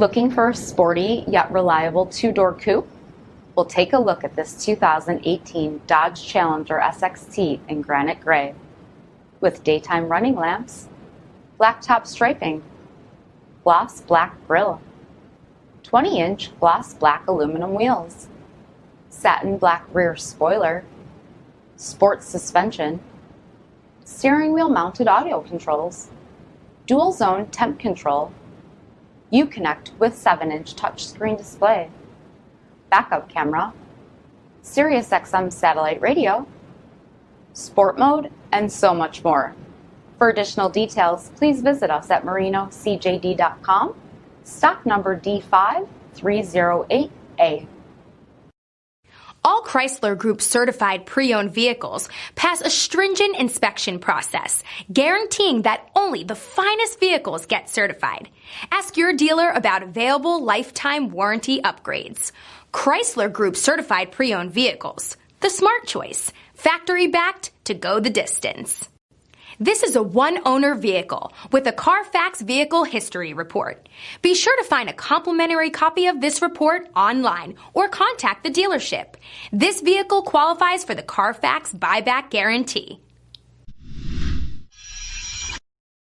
Looking for a sporty yet reliable two-door coupe? We'll take a look at this 2018 Dodge Challenger SXT in granite gray. With daytime running lamps, blacktop striping, gloss black grille, 20-inch gloss black aluminum wheels, satin black rear spoiler, sports suspension, steering wheel mounted audio controls, dual zone temp control, Uconnect with 7-inch touchscreen display, backup camera, SiriusXM satellite radio, sport mode, and so much more. For additional details, please visit us at marinocjd.com, stock number D5308A. All Chrysler Group certified pre-owned vehicles pass a stringent inspection process, guaranteeing that only the finest vehicles get certified. Ask your dealer about available lifetime warranty upgrades. Chrysler Group certified pre-owned vehicles, the smart choice, factory backed to go the distance. This is a one-owner vehicle with a CARFAX vehicle history report. Be sure to find a complimentary copy of this report online or contact the dealership. This vehicle qualifies for the CARFAX buyback guarantee.